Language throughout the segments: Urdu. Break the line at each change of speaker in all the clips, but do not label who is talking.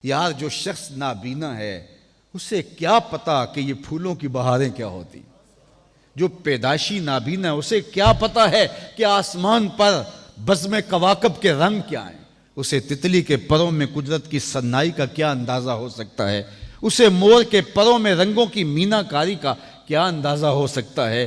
یار جو شخص نابینا ہے اسے کیا پتا کہ یہ پھولوں کی بہاریں کیا ہوتی، جو پیدائشی نابینا ہے اسے کیا پتا ہے کہ آسمان پر بزم کواکب کے رنگ کیا ہیں، اسے تتلی کے پروں میں قدرت کی سنائی کا کیا اندازہ ہو سکتا ہے، اسے مور کے پروں میں رنگوں کی مینا کاری کا کیا اندازہ ہو سکتا ہے،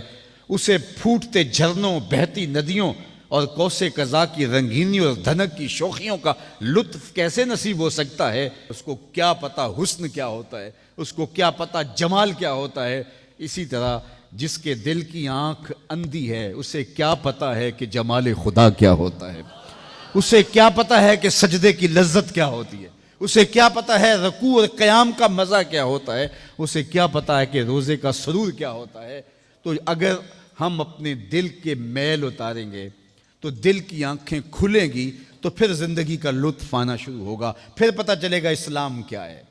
اسے پھوٹتے جھرنوں، بہتی ندیوں اور کوسے قضا کی رنگینی اور دھنک کی شوخیوں کا لطف کیسے نصیب ہو سکتا ہے، اس کو کیا پتا حسن کیا ہوتا ہے، اس کو کیا پتا جمال کیا ہوتا ہے۔ اسی طرح جس کے دل کی آنکھ اندھی ہے اسے کیا پتا ہے کہ جمال خدا کیا ہوتا ہے، اسے کیا پتا ہے کہ سجدے کی لذت کیا ہوتی ہے، اسے کیا پتا ہے رکوع اور قیام کا مزہ کیا ہوتا ہے، اسے کیا پتا ہے کہ روزے کا سرور کیا ہوتا ہے۔ تو اگر ہم اپنے دل کے میل اتاریں گے تو دل کی آنکھیں کھلیں گی تو پھر زندگی کا لطف آنا شروع ہوگا، پھر پتہ چلے گا اسلام کیا ہے،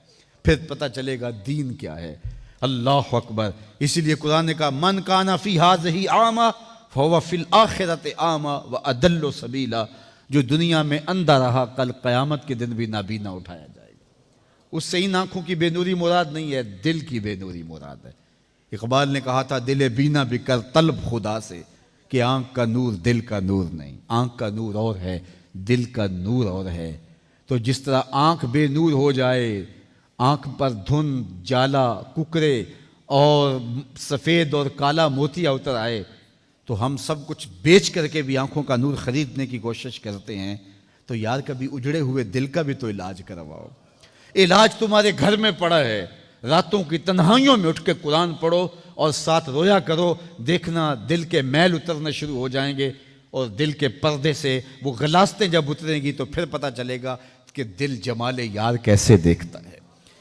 پھر پتہ چلے گا دین کیا ہے۔ اللہ اکبر۔ اسی لیے قرآن نے کہا من کان فی ہذہ اعمی فہو فی الآخرۃ اعمی واضل سبیلا، جو دنیا میں اندھا رہا کل قیامت کے دن بھی نابینا اٹھایا جائے گا۔ اس سے ان آنکھوں کی بے نوری مراد نہیں ہے، دل کی بے نوری مراد ہے۔ اقبال نے کہا تھا دل بینا بھی کر طلب خدا سے، کہ آنکھ کا نور دل کا نور نہیں، آنکھ کا نور اور ہے دل کا نور اور ہے۔ تو جس طرح آنکھ بے نور ہو جائے، آنکھ پر دھند، جالا، ککرے اور سفید اور کالا موتیا اتر آئے تو ہم سب کچھ بیچ کر کے بھی آنکھوں کا نور خریدنے کی کوشش کرتے ہیں۔ تو یار کبھی اجڑے ہوئے دل کا بھی تو علاج کرواؤ۔ علاج تمہارے گھر میں پڑا ہے، راتوں کی تنہائیوں میں اٹھ کے قرآن پڑھو اور ساتھ رویا کرو، دیکھنا دل کے میل اترنا شروع ہو جائیں گے، اور دل کے پردے سے وہ غلاستیں جب اتریں گی تو پھر پتہ چلے گا کہ دل جمال یار کیسے دیکھتا ہے،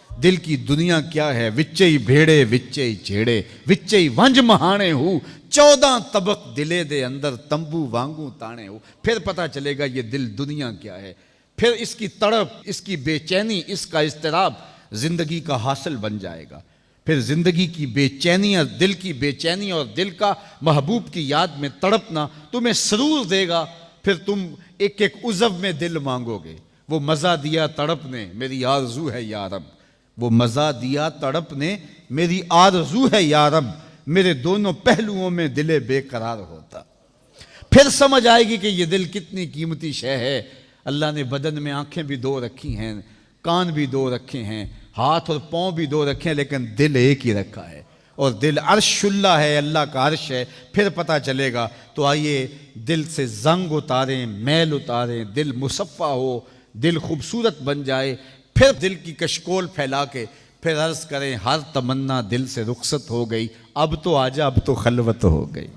دل کی دنیا کیا ہے۔ وچے بھیڑے وچے چھیڑے وچے ونج مہانے ہو، 14 طبق دلے دے اندر تمبو وانگوں تانے ہو، پھر پتہ چلے گا یہ دل دنیا کیا ہے۔ پھر اس کی تڑپ، اس کی بے چینی، اس کا اضطراب زندگی کا حاصل بن جائے گا۔ پھر زندگی کی بے چینی اور دل کی بے چینی اور دل کا محبوب کی یاد میں تڑپنا تمہیں سرور دے گا۔ پھر تم ایک ایک عضو میں دل مانگو گے۔ وہ مزہ دیا تڑپ نے میری آرزو ہے یا رب، وہ مزہ دیا تڑپ نے میری آرزو ہے یا رب، میرے دونوں پہلوؤں میں دل بے قرار ہوتا۔ پھر سمجھ آئے گی کہ یہ دل کتنی قیمتی شے ہے۔ اللہ نے بدن میں آنکھیں بھی دو رکھی ہیں، کان بھی دو رکھے ہیں، ہاتھ اور پاؤں بھی دو رکھے ہیں، لیکن دل ایک ہی رکھا ہے، اور دل عرش اللہ ہے، اللہ کا عرش ہے۔ پھر پتہ چلے گا۔ تو آئیے دل سے زنگ اتاریں، میل اتاریں، دل مصفہ ہو، دل خوبصورت بن جائے، پھر دل کی کشکول پھیلا کے پھر عرض کریں ہر تمنا دل سے رخصت ہو گئی، اب تو آجا اب تو خلوت ہو گئی۔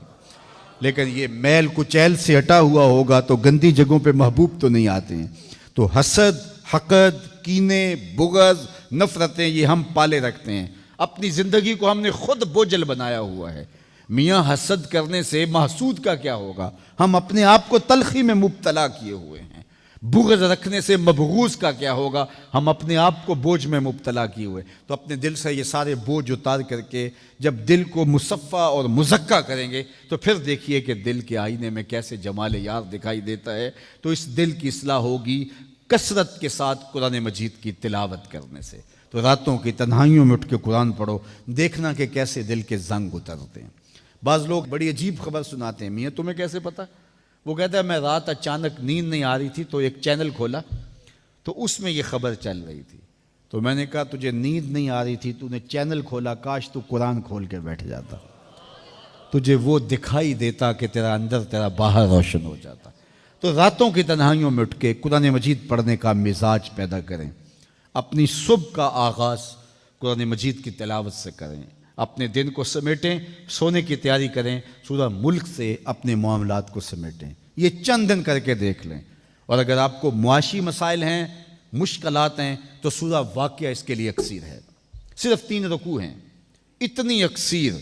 لیکن یہ میل کچیل سے ہٹا ہوا ہوگا تو گندی جگہوں پہ محبوب تو نہیں آتے ہیں۔ تو حسد، حقد، کینے، بغض، نفرتیں یہ ہم پالے رکھتے ہیں، اپنی زندگی کو ہم نے خود بوجھل بنایا ہوا ہے۔ میاں حسد کرنے سے محسود کا کیا ہوگا، ہم اپنے آپ کو تلخی میں مبتلا کیے ہوئے ہیں۔ بغض رکھنے سے مبغوض کا کیا ہوگا، ہم اپنے آپ کو بوجھ میں مبتلا کیے ہوئے۔ تو اپنے دل سے یہ سارے بوجھ اتار کر کے جب دل کو مصفہ اور مزکہ کریں گے تو پھر دیکھیے کہ دل کے آئینے میں کیسے جمال یار دکھائی دیتا ہے۔ تو اس دل کی اصلاح ہوگی کثرت کے ساتھ قرآن مجید کی تلاوت کرنے سے۔ تو راتوں کی تنہائیوں میں اٹھ کے قرآن پڑھو، دیکھنا کہ کیسے دل کے زنگ اترتے ہیں۔ بعض لوگ بڑی عجیب خبر سناتے ہیں، میاں تمہیں کیسے پتہ؟ وہ کہتا ہے میں رات اچانک نیند نہیں آ رہی تھی تو ایک چینل کھولا تو اس میں یہ خبر چل رہی تھی، تو میں نے کہا تجھے نیند نہیں آ رہی تھی، تو نے چینل کھولا، کاش تو قرآن کھول کے بیٹھ جاتا، تجھے وہ دکھائی دیتا کہ تیرا اندر تیرا باہر روشن ہو جاتا۔ تو راتوں کی تنہائیوں میں اٹھ کے قرآن مجید پڑھنے کا مزاج پیدا کریں، اپنی صبح کا آغاز قرآن مجید کی تلاوت سے کریں، اپنے دن کو سمیٹیں، سونے کی تیاری کریں، سورہ ملک سے اپنے معاملات کو سمیٹیں۔ یہ چند دن کر کے دیکھ لیں۔ اور اگر آپ کو معاشی مسائل ہیں، مشکلات ہیں، تو سورہ واقعہ اس کے لیے اکسیر ہے۔ صرف 3 رکوع ہیں، اتنی اکسیر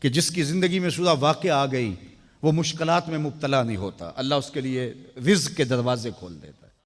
کہ جس کی زندگی میں سورہ واقعہ آ گئی وہ مشکلات میں مبتلا نہیں ہوتا، اللہ اس کے لیے رزق کے دروازے کھول دیتا ہے۔